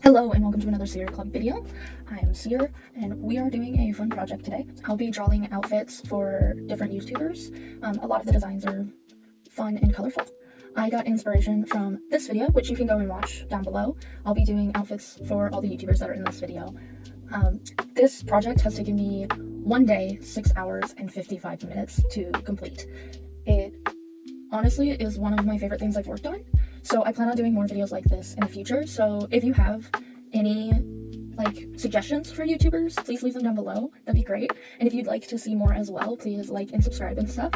Hello and welcome to another Seer Club video. I am Seer and we are doing a fun project today. I'll be drawing outfits for different YouTubers. A lot of the designs are fun and colorful. I got inspiration from this video, which you can go and watch down below. I'll be doing outfits for all the YouTubers that are in this video. This project has taken me 1 day, 6 hours, and 55 minutes to complete. It honestly is one of my favorite things I've worked on. So I plan on doing more videos like this in the future. So if you have any suggestions for YouTubers, please leave them down below. That'd be great. And if you'd like to see more as well, please like and subscribe and stuff.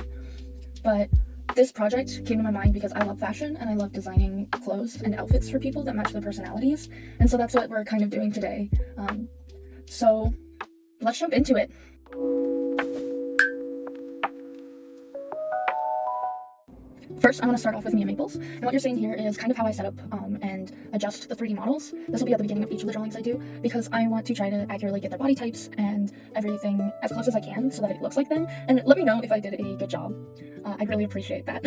But this project came to my mind because I love fashion and I love designing clothes and outfits for people that match their personalities. And so that's what we're kind of doing today. So let's jump into it. First, I'm going to start off with Mia Maples, and what you're seeing here is kind of how I set up and adjust the 3D models. This will be at the beginning of each of the drawings I do, because I want to try to accurately get their body types and everything as close as I can so that it looks like them, and let me know if I did a good job. I'd really appreciate that.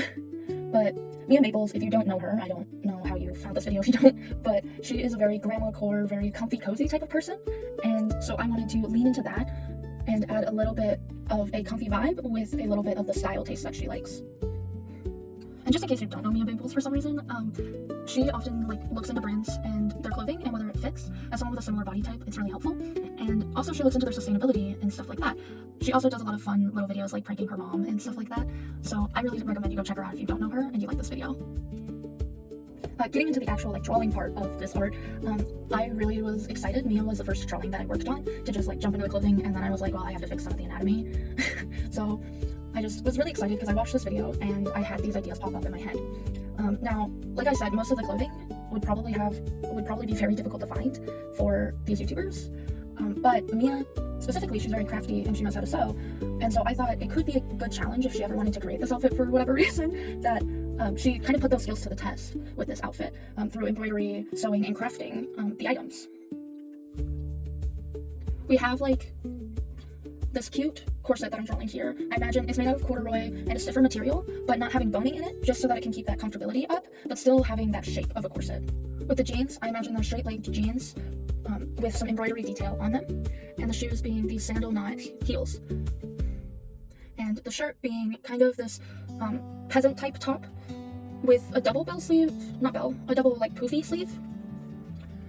But Mia Maples, if you don't know her, I don't know how you found this video if you don't, but she is a very grandma core, very comfy, cozy type of person, and so I wanted to lean into that and add a little bit of a comfy vibe with a little bit of the style taste that she likes. And just in case you don't know Mia Maples for some reason, she often looks into brands and their clothing and whether it fits. As someone with a similar body type, it's really helpful. And also she looks into their sustainability and stuff like that. She also does a lot of fun little videos like pranking her mom and stuff like that. So I really recommend you go check her out if you don't know her and you like this video. Getting into the actual drawing part of this art, I really was excited. Mia was the first drawing that I worked on to just jump into the clothing, and then I was like, well, I have to fix some of the anatomy. So I just was really excited because I watched this video and I had these ideas pop up in my head. Now, like I said, most of the clothing would probably be very difficult to find for these YouTubers. But Mia, specifically, she's very crafty and she knows how to sew. And so I thought it could be a good challenge if she ever wanted to create this outfit for whatever reason, that she kind of put those skills to the test with this outfit through embroidery, sewing, and crafting the items. We have this cute corset that I'm drawing here. I imagine it's made out of corduroy and a stiffer material, but not having boning in it, just so that it can keep that comfortability up, but still having that shape of a corset. With the jeans, I imagine they're straight-legged jeans with some embroidery detail on them, and the shoes being these sandal knot heels. And the shirt being kind of this peasant-type top with a double bell sleeve, a double poofy sleeve.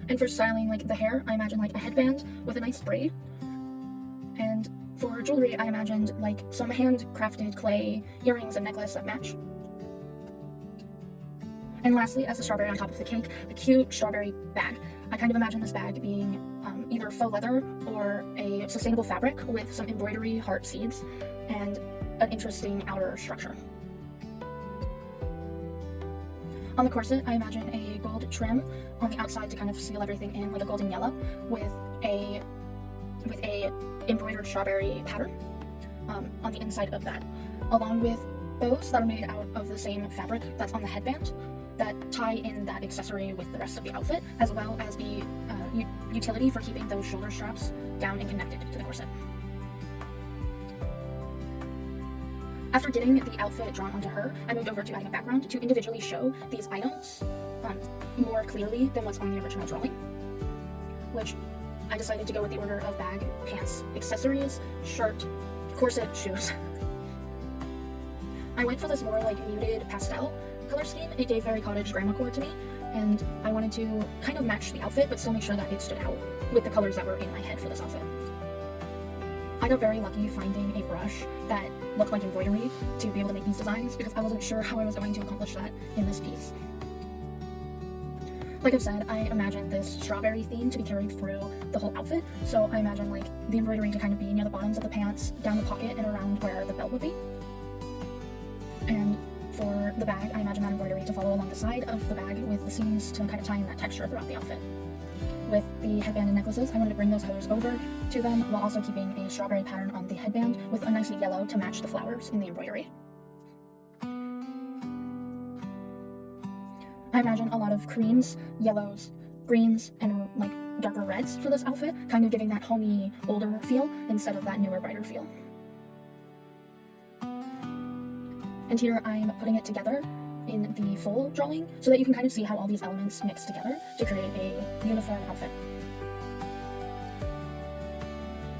And for styling the hair, I imagine a headband with a nice braid. And for jewelry, I imagined some handcrafted clay earrings and necklace that match. And lastly, as the strawberry on top of the cake, a cute strawberry bag. I kind of imagine this bag being either faux leather or a sustainable fabric with some embroidery heart seeds and an interesting outer structure. On the corset, I imagine a gold trim on the outside to kind of seal everything in, a golden yellow, with a embroidered strawberry pattern on the inside of that, along with bows that are made out of the same fabric that's on the headband that tie in that accessory with the rest of the outfit, as well as the utility for keeping those shoulder straps down and connected to the corset. After getting the outfit drawn onto her, I moved over to adding a background to individually show these items more clearly than what's on the original drawing, which I decided to go with the order of bag, pants, accessories, shirt, corset, shoes. I went for this more muted pastel color scheme. It gave very cottage grandma core to me, and I wanted to kind of match the outfit but still make sure that it stood out with the colors that were in my head for this outfit. I got very lucky finding a brush that looked like embroidery to be able to make these designs, because I wasn't sure how I was going to accomplish that in this piece. Like I've said, I imagine this strawberry theme to be carried through the whole outfit, so I imagine the embroidery to kind of be near the bottoms of the pants, down the pocket, and around where the belt would be. And for the bag, I imagine that embroidery to follow along the side of the bag with the seams to kind of tie in that texture throughout the outfit. With the headband and necklaces, I wanted to bring those colors over to them while also keeping a strawberry pattern on the headband with a nice yellow to match the flowers in the embroidery. I imagine a lot of creams, yellows, greens, and darker reds for this outfit, kind of giving that homey, older feel instead of that newer, brighter feel. And here I'm putting it together in the full drawing so that you can kind of see how all these elements mix together to create a uniform outfit.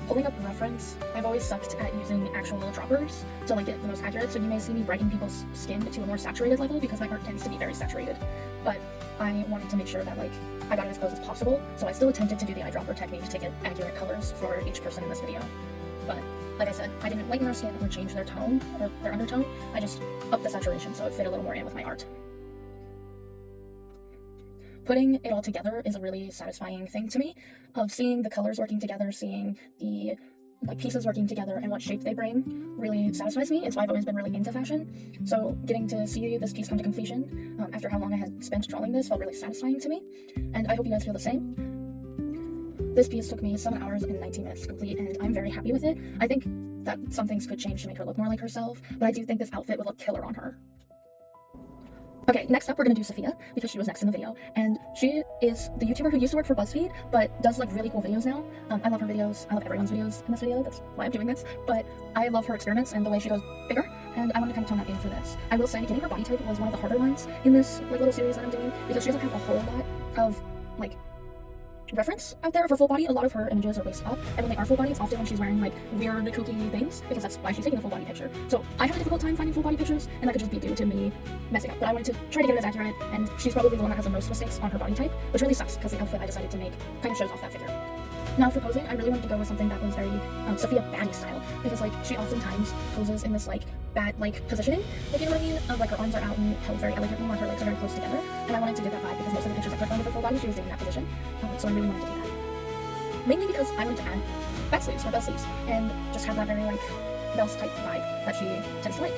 Pulling up reference, I've always sucked at using actual droppers to like get the most accurate, so you may see me brighten people's skin to a more saturated level because my art tends to be very saturated, but I wanted to make sure that like I got it as close as possible, so I still attempted to do the eyedropper technique to get accurate colors for each person in this video. But like I said, I didn't lighten their skin or change their tone or their undertone, I just upped the saturation so it fit a little more in with my art. Putting it all together is a really satisfying thing to me, of seeing the colors working together, seeing the like pieces working together and what shape they bring really satisfies me. It's why I've always been really into fashion. So getting to see this piece come to completion after how long I had spent drawing this felt really satisfying to me, and I hope you guys feel the same. This piece took me 7 hours and 19 minutes to complete, and I'm very happy with it. I think that some things could change to make her look more like herself, but I do think this outfit would look killer on her. Okay, next up we're gonna do Safiya, because she was next in the video, and she is the YouTuber who used to work for BuzzFeed, but does like really cool videos now. I love her videos, I love everyone's videos in this video, that's why I'm doing this, but I love her experiments and the way she goes bigger, and I want to kind of tone that in for this. I will say, getting her body type was one of the harder ones in this like little series that I'm doing, because she doesn't have a whole lot of like reference out there for full body. A lot of her images are waist up, and when they are full body, it's often when she's wearing like weird kooky things, because that's why she's taking a full body picture. So I have a difficult time finding full body pictures, and that could just be due to me messing up, but I wanted to try to get it as accurate, and she's probably the one that has the most mistakes on her body type, which really sucks because the outfit I decided to make kind of shows off that figure. Now for posing, I really wanted to go with something that was very Safiya baddie style, because like she oftentimes poses in this like bat-like positioning, if you know what I mean, of like her arms are out and held very elegantly while her legs are very close together, and I wanted to get that vibe because most of the pictures I clicked on with her full body she was in that position, so I really wanted to do that. Mainly because I wanted to add back sleeves or bell sleeves and just have that very like bells type vibe that she tends to like.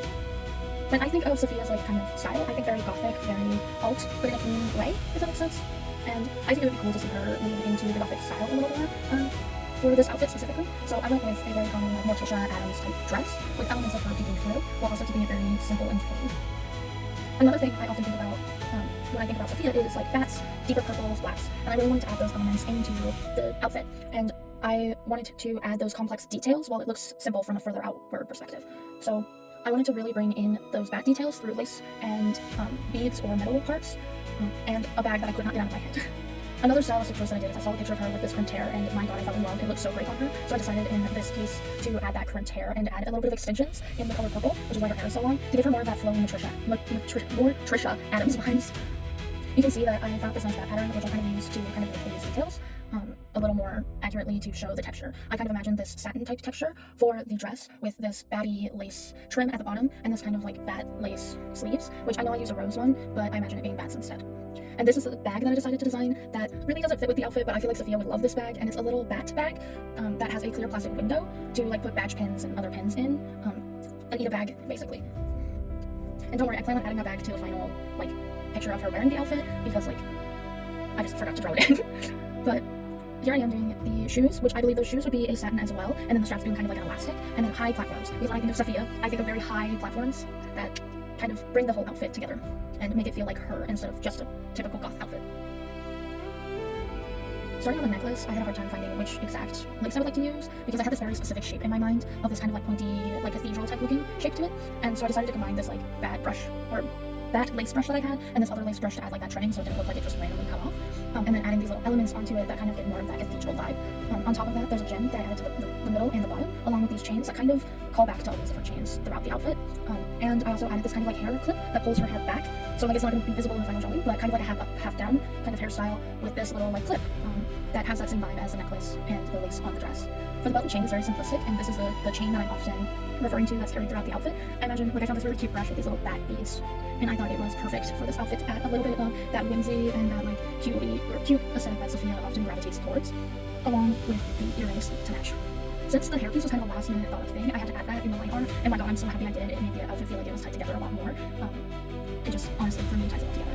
When I think of Safiya's like kind of style, I think very gothic, very alt, but in a clean way, if that makes sense. And I think it would be cool to see her lean into the gothic style a little more for this outfit specifically. So I went with a very common like Morticia Adams type dress with elements of her peeking through, while also keeping it very simple and clean. Another thing I often think about when I think about Safiya is like bats, deeper purples, blacks, and I really wanted to add those elements into the outfit, and I wanted to add those complex details while it looks simple from a further outward perspective. So I wanted to really bring in those bat details through lace and beads or metal parts, and a bag that I could not get out of my head. Another stylistic choice that I did is I saw a picture of her with this crimped hair, and my god, I fell in love. It looked so great on her, so I decided in this piece to add that crimped hair and add a little bit of extensions in the color purple, which is why her hair is so long, to give her more of that flowing Morticia Adams vibes. You can see that I found this nice bat pattern, which I'll kind of use to kind of make these details a little more accurately to show the texture. I kind of imagined this satin type texture for the dress with this batty lace trim at the bottom and this kind of like bat lace sleeves, which I know I use a rose one, but I imagine it being bats instead. And this is the bag that I decided to design that really doesn't fit with the outfit, but I feel like Safiya would love this bag, and it's a little bat bag that has a clear plastic window to like put badge pins and other pins in, and eat a bag basically. And don't worry, I plan on adding my bag to the final like picture of her wearing the outfit, because like I just forgot to draw it in. But here I am doing the shoes, which I believe those shoes would be a satin as well, and then the straps being kind of like an elastic, and then high platforms. Because when I think of Safiya, I think of very high platforms that kind of bring the whole outfit together and make it feel like her instead of just a typical goth outfit. Starting on the necklace, I had a hard time finding which exact lace I would like to use, because I had this very specific shape in my mind of this kind of like pointy, like cathedral type looking shape to it, and so I decided to combine this like bat lace brush that I had and this other lace brush to add like that trimming so it didn't look like it just randomly cut off, and then adding these little elements onto it that kind of get more of that cathedral vibe. On top of that, there's a gem that I added to the middle and the bottom, along with these chains that kind of call back to all these different chains throughout the outfit, and I also added this kind of like hair clip that pulls her hair back, so like it's not going to be visible in the final drawing, but kind of like a half up, half down kind of hairstyle with this little like clip that has that same vibe as the necklace and the lace on the dress. For the belt and chain is very simplistic, and this is the chain that I'm often referring to that's carried throughout the outfit. I imagine, like I found this really cute brush with these little bat beads, and I thought it was perfect for this outfit to add a little bit of that whimsy and that like cute aesthetic that Safiya often gravitates towards, along with the earrings to match. Since the hairpiece was kind of a last minute thought of thing, I had to add that in the line art, and my god, I'm so happy I did. It made the outfit feel like it was tied together a lot more. It just, honestly, for me, ties it all together.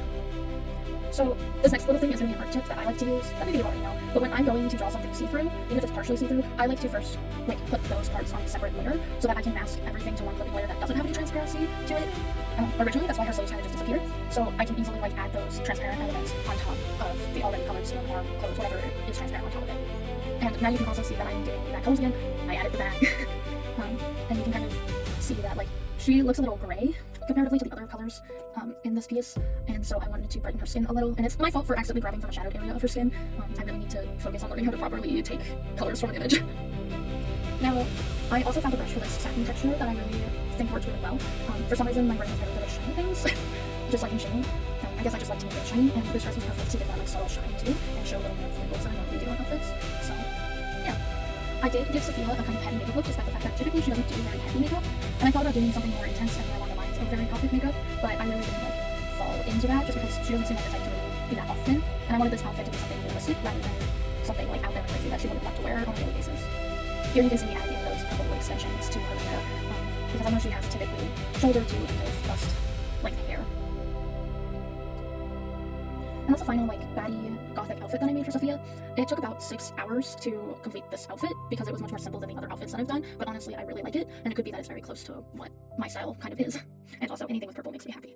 So this next little thing is going to be an art tip that I like to use, that maybe you already know, but when I'm going to draw something see-through, even if it's partially see-through, I like to first like put those parts on a separate layer so that I can mask everything to one clipping layer that doesn't have any transparency to it. Originally, that's why her sleeves kind of just disappeared, so I can easily like add those transparent elements on top of the already colored skin or clothes, whatever is transparent on top of it. And now you can also see that I'm doing that colors again. I added the bag, and you can kind of see that like she looks a little gray comparatively to the other colors in this piece, and so I wanted to brighten her skin a little, and it's my fault for accidentally grabbing from a shadowed area of her skin. I really need to focus on learning how to properly take colors from an image. Now, I also found a brush for this satin texture that I really think works really well. For some reason, my brain is very good at shiny things, just like in shiny. I guess I just like to make it shiny, and this dress was perfect to give that like subtle shine too, and show a little more of the wrinkles that I normally do on outfits. So, yeah. I did give Safiya a kind of heavy makeup look, despite the fact that typically she doesn't do very heavy makeup, and I thought about doing something more intense and more along the lines of very gothic makeup, but I really didn't fall into that just because she doesn't seem like the type to really be that often, and I wanted this outfit to be something realistic rather than something like out there and crazy that she wouldn't want to wear on a daily basis. Here you can see me adding in those purple extensions to her hair, because I know she has typically shoulder to end of bust length hair. And that's the final baddie gothic outfit that I made for Safiya. It took about 6 hours to complete this outfit because it was much more simple than the other outfits that I've done, but honestly I really like it, and it could be that it's very close to what my style kind of is. And also anything with purple makes me happy.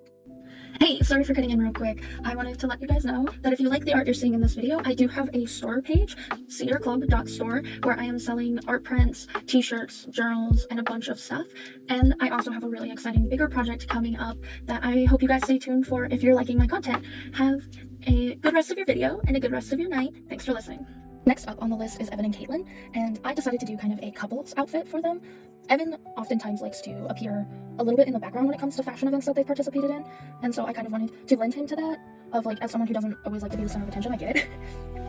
Hey, sorry for cutting in real quick. I wanted to let you guys know that if you like the art you're seeing in this video, I do have a store page, cedarclub.store, where I am selling art prints, t-shirts, journals, and a bunch of stuff. And I also have a really exciting bigger project coming up that I hope you guys stay tuned for if you're liking my content. Have a good rest of your video and a good rest of your night. Thanks for listening. Next up on the list is Evan and Katelyn, and I decided to do kind of a couples outfit for them. Evan oftentimes likes to appear a little bit in the background when it comes to fashion events that they've participated in, and so I kind of wanted to lend him to that, of as someone who doesn't always like to be the center of attention. I get it.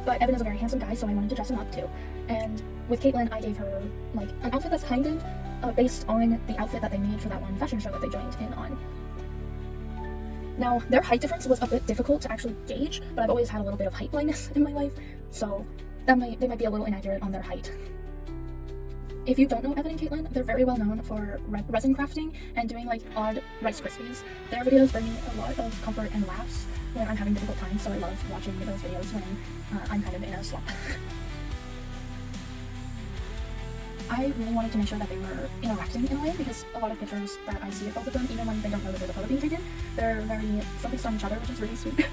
But Evan is a very handsome guy, so I wanted to dress him up too. And with Katelyn, I gave her an outfit that's kind of based on the outfit that they made for that one fashion show that they joined in on. Now, their height difference was a bit difficult to actually gauge, but I've always had a little bit of height blindness in my life, so they might be a little inaccurate on their height. If you don't know Evan and Katelyn, they're very well known for resin crafting and doing odd Rice Krispies. Their videos bring me a lot of comfort and laughs when I'm having difficult times, so I love watching those videos when I'm kind of in a slump. I really wanted to make sure that they were interacting in a way, because a lot of pictures that I see of both of them, even when they don't know that there's a photo being taken, they're very focused on each other, which is really sweet.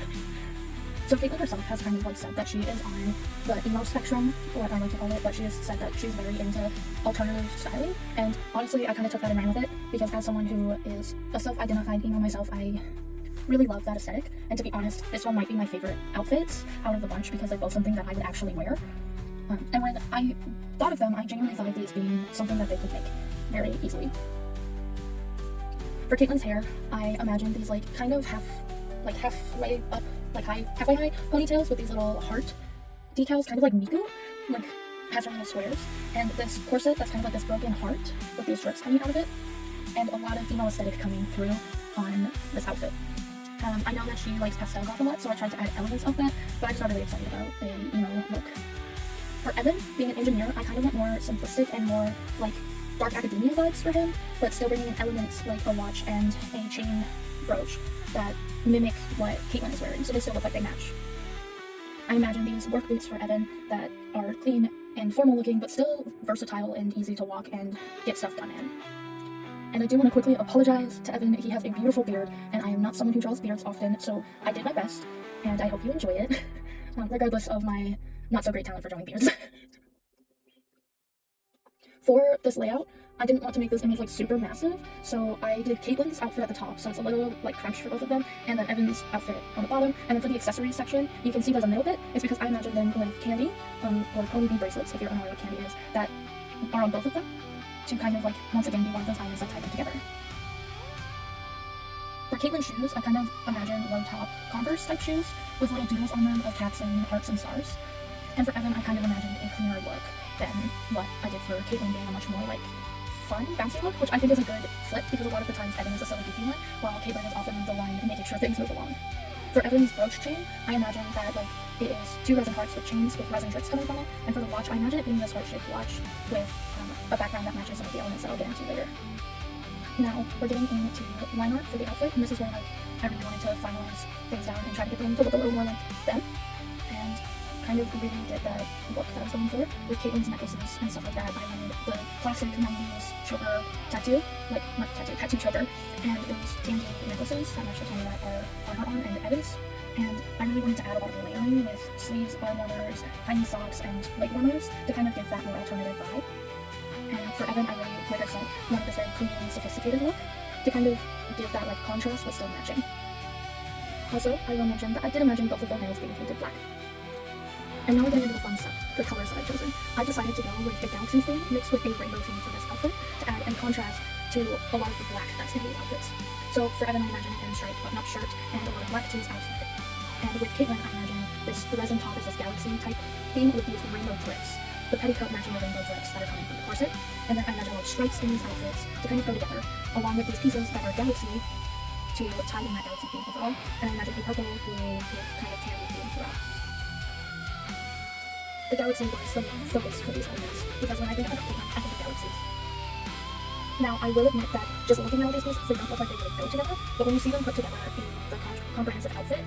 So Katelyn herself has kind of said that she is on the emo spectrum, what I like to call it, but she has said that she's very into alternative styling, and honestly I kind of took that and ran with it, because as someone who is a self-identified emo myself, I really love that aesthetic, and to be honest, this one might be my favorite outfits out of the bunch because they're both something that I would actually wear. And when I thought of them, I genuinely thought of these being something that they could make very easily. For Katelyn's hair, I imagined these kind of halfway up, halfway high ponytails with these little heart decals, kind of like Miku, has her little squares, and this corset that's kind of this broken heart with these strips coming out of it, and a lot of emo aesthetic coming through on this outfit. I know that she likes pastel goth a lot, so I tried to add elements of that, but I just got really excited about an emo look. For Evan, being an engineer, I kind of went more simplistic and more dark academia vibes for him, but still bringing in elements like a watch and a chain brooch that mimic what Katelyn is wearing, so they still look like they match. I imagine these work boots for Evan that are clean and formal looking, but still versatile and easy to walk and get stuff done in. And I do want to quickly apologize to Evan. He has a beautiful beard, and I am not someone who draws beards often, so I did my best, and I hope you enjoy it, regardless of my not so great talent for drawing beards. For this layout, I didn't want to make this image super massive, so I did Katelyn's outfit at the top, so it's a little crunched for both of them, and then Evan's outfit on the bottom. And then for the accessories section, you can see there's a middle bit. It's because I imagined them with candy, or pony bead bracelets, if you're unaware what candy is, that are on both of them, to kind of once again be one of those items that tie them together. For Katelyn's shoes, I kind of imagined low top Converse type shoes with little doodles on them of cats and hearts and stars. And for Evan, I kind of imagined a cleaner look than what I did for Katelyn, being a much more fun, bouncy look, which I think is a good flip, because a lot of the times Evan is a silly goofy one, while Katelyn is often the one making sure things move along. For Evan's brooch chain, I imagine that it is 2 resin hearts with chains with resin drips coming from it, and for the watch, I imagine it being this heart-shaped watch with a background that matches some of the elements that I'll get into later. Now, we're getting into line art for the outfit, and this is where I really wanted to finalize things down and try to get them to look a little more like them, and kind of really get that look that I was going for with Katelyn's necklaces and stuff like that. I wanted the classic 90s choker tattoo, tattoo choker, and those tangy necklaces that match the tone that are on her and Evan's. And I really wanted to add a lot of layering with sleeves, arm warmers, tiny socks, and leg warmers to kind of give that more alternative vibe. And for Evan, I really, like I said, wanted this very clean and sophisticated look. to kind of give that like contrast but still matching. Also, I will mention that I did imagine both of their nails being painted black. And now we're getting into the fun stuff, the colors that I've chosen. I've decided to go with the galaxy theme mixed with a rainbow theme for this outfit to add in contrast to a lot of the black that's in these outfits. So for Evan, I imagine a pinstripe button-up shirt and a lot of black to his outfit. And with Katelyn, I imagine this resin top is this galaxy type theme with these rainbow drips. The petticoat matching the rainbow drips that are coming from the corset. And then I imagine a lot of stripes in these outfits to kind of go together, along with these pieces that are galaxy to tie in that galaxy theme overall. And I imagine a purple, blue, with kind of tan theme throughout. The galaxy was the main focus for these outfits, because when I think about Katelyn, I think of galaxies. Now, I will admit that just looking at all these pieces, they don't look like they really go together, but when you see them put together in the comprehensive outfit,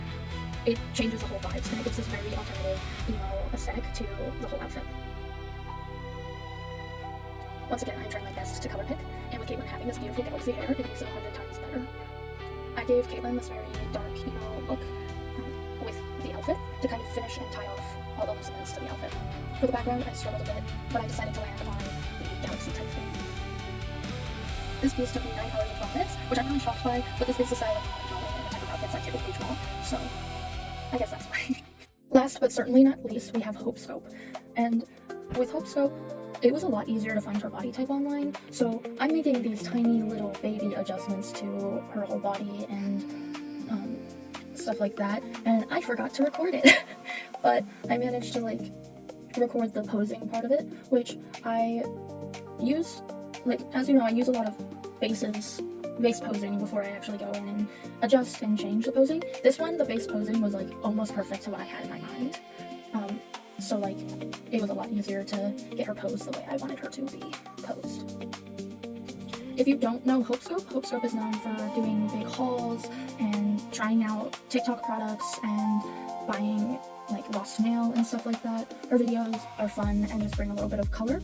it changes the whole vibes, and it gives this very alternative, emo aesthetic to the whole outfit. Once again, I'm trying my best to color pick, and with Katelyn having this beautiful galaxy hair, it makes it 100 times better. I gave Katelyn this very dark, emo look with the outfit to kind of finish and tie off all the loose ends to the outfit. For the background, I struggled a bit, but I decided to land on the galaxy type thing. This piece took me 9 hours and 12 minutes, which I'm really shocked by, but this is the style of drawing and the type of outfits I typically draw, so I guess that's fine. Last but certainly not least, we have Hopescope. And with Hopescope, it was a lot easier to find her body type online, so I'm making these tiny little baby adjustments to her whole body and stuff like that, and I forgot to record it. But I managed to like record the posing part of it, which I use, like, as you know, I use a lot of base posing before I actually go in and adjust and change the posing. This one, the base posing was like almost perfect to what I had in my mind. So like, it was a lot easier to get her posed the way I wanted her to be posed. If you don't know Hopescope, Hopescope is known for doing big hauls and trying out TikTok products and buying like lost mail and stuff like that. Her videos are fun and just bring a little bit of color.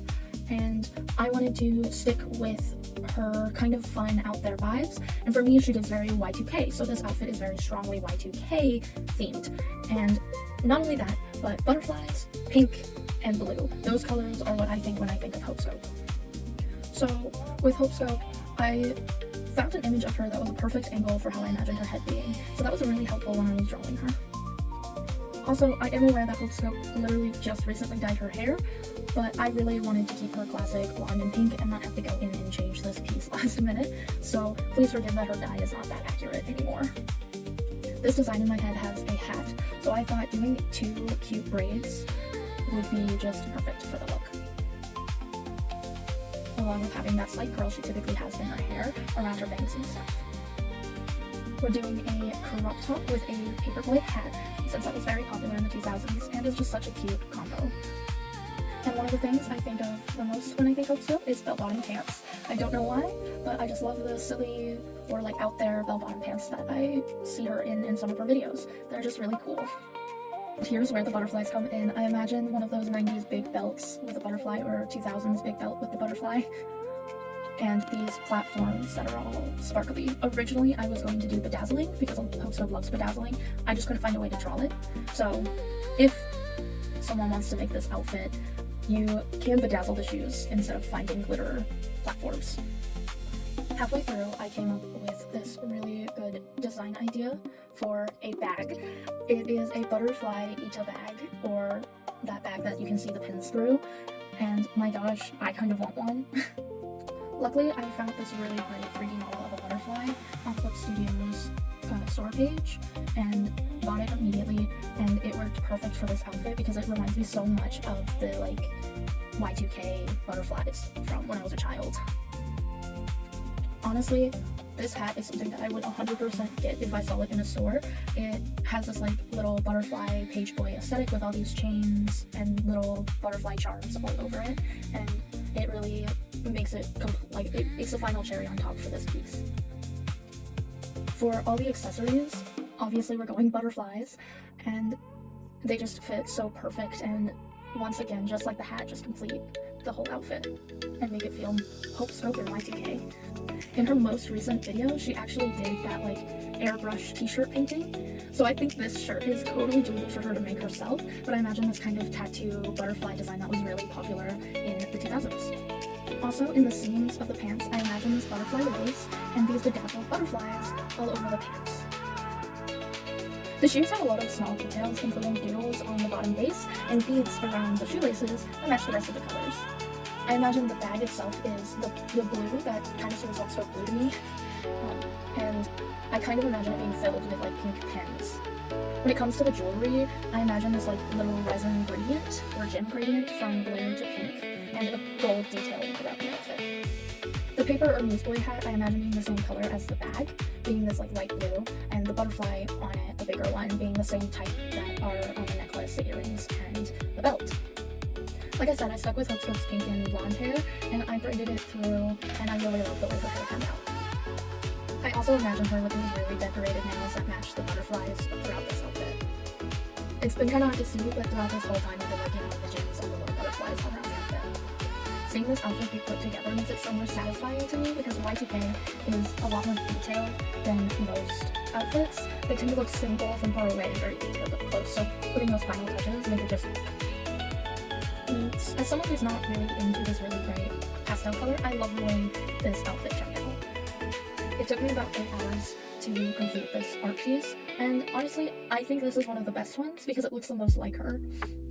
And I wanted to stick with her kind of fun out there vibes. And for me, she does very Y2K. So this outfit is very strongly Y2K themed. And not only that, but butterflies, pink, and blue. Those colors are what I think when I think of Hopescope. So with Hopescope, I found an image of her that was a perfect angle for how I imagined her head being. So that was really helpful when I was drawing her. Also, I am aware that Hopescope literally just recently dyed her hair, but I really wanted to keep her classic blonde and pink and not have to go in and change this piece last minute, so please forgive that her dye is not that accurate anymore. This design in my head has a hat, so I thought doing 2 cute braids would be just perfect for the look. Along with having that slight curl she typically has in her hair around her bangs and stuff. We're doing a crop top with a paperboy hat, since that was very popular in the 2000s and is just such a cute combo. And one of the things I think of the most when I think of Hopescope is bell-bottom pants. I don't know why, but I just love the silly or like out there bell-bottom pants that I see her in some of her videos. They're just really cool. Here's where the butterflies come in. I imagine one of those 90s big belts with a butterfly or 2000s big belt with the butterfly. And these platforms that are all sparkly. Originally, I was going to do bedazzling because Hopescope loves bedazzling. I just couldn't find a way to draw it. So if someone wants to make this outfit, you can bedazzle the shoes instead of finding glitter platforms. Halfway through, I came up with this really good design idea for a bag. It is a butterfly Ita bag, or that bag that you can see the pins through. And my gosh, I kind of want one. Luckily, I found this really great 3D model of a butterfly on Flip Studios' store page and bought it immediately, and it worked perfect for this outfit because it reminds me so much of the like Y2K butterflies from when I was a child. Honestly, this hat is something that I would 100% get if I saw it in a store. It has this like little butterfly page boy aesthetic with all these chains and little butterfly charms all over it, and it really makes it it's the final cherry on top for this piece. For all the accessories, obviously we're going butterflies, and they just fit so perfect, and once again, just like the hat, just complete the whole outfit and make it feel Hopescope or Y2K. In her most recent video, she actually did that like airbrush t-shirt painting. So I think this shirt is totally doable for her to make herself, but I imagine this kind of tattoo butterfly design that was really popular in the 2000s. Also, in the seams of the pants, I imagine this butterfly lace and these bedazzled butterflies all over the pants. The shoes have a lot of small details, including doodles on the bottom base and beads around the shoelaces that match the rest of the colors. I imagine the bag itself is the blue that kind of seems so blue to me, and I kind of imagine it being filled with like pink pins. When it comes to the jewelry, I imagine this like little resin gradient or gem gradient from blue to pink and a gold detailing throughout the outfit. The paper or newsboy hat I imagine being the same color as the bag, being this like light blue, and the butterfly on it, the bigger one, being the same type that are on the necklace, the earrings, and the belt. Like I said, I stuck with Hopescope's pink and blonde hair, and I braided it through, and I really love the way her hair turned out. I also imagine her with these really decorated nails that match the butterflies throughout this outfit. It's been kind of hard to see, but throughout this whole time I've been working on the gems and the little butterflies around the outfit. Seeing this outfit be put together makes it so more satisfying to me because Y2K is a lot more detailed than most outfits. They tend to look simple from far away, very detailed up close, so putting those final touches make it just neat. As someone who's not really into this really bright pastel color, I love the way this outfit turned out. It took me about 8 hours to complete this art piece, and honestly, I think this is one of the best ones because it looks the most like her.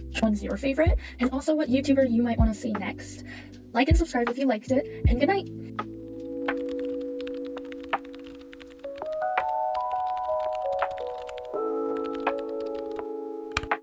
Which one's your favorite? And also what YouTuber you might want to see next? Like and subscribe if you liked it, and good night!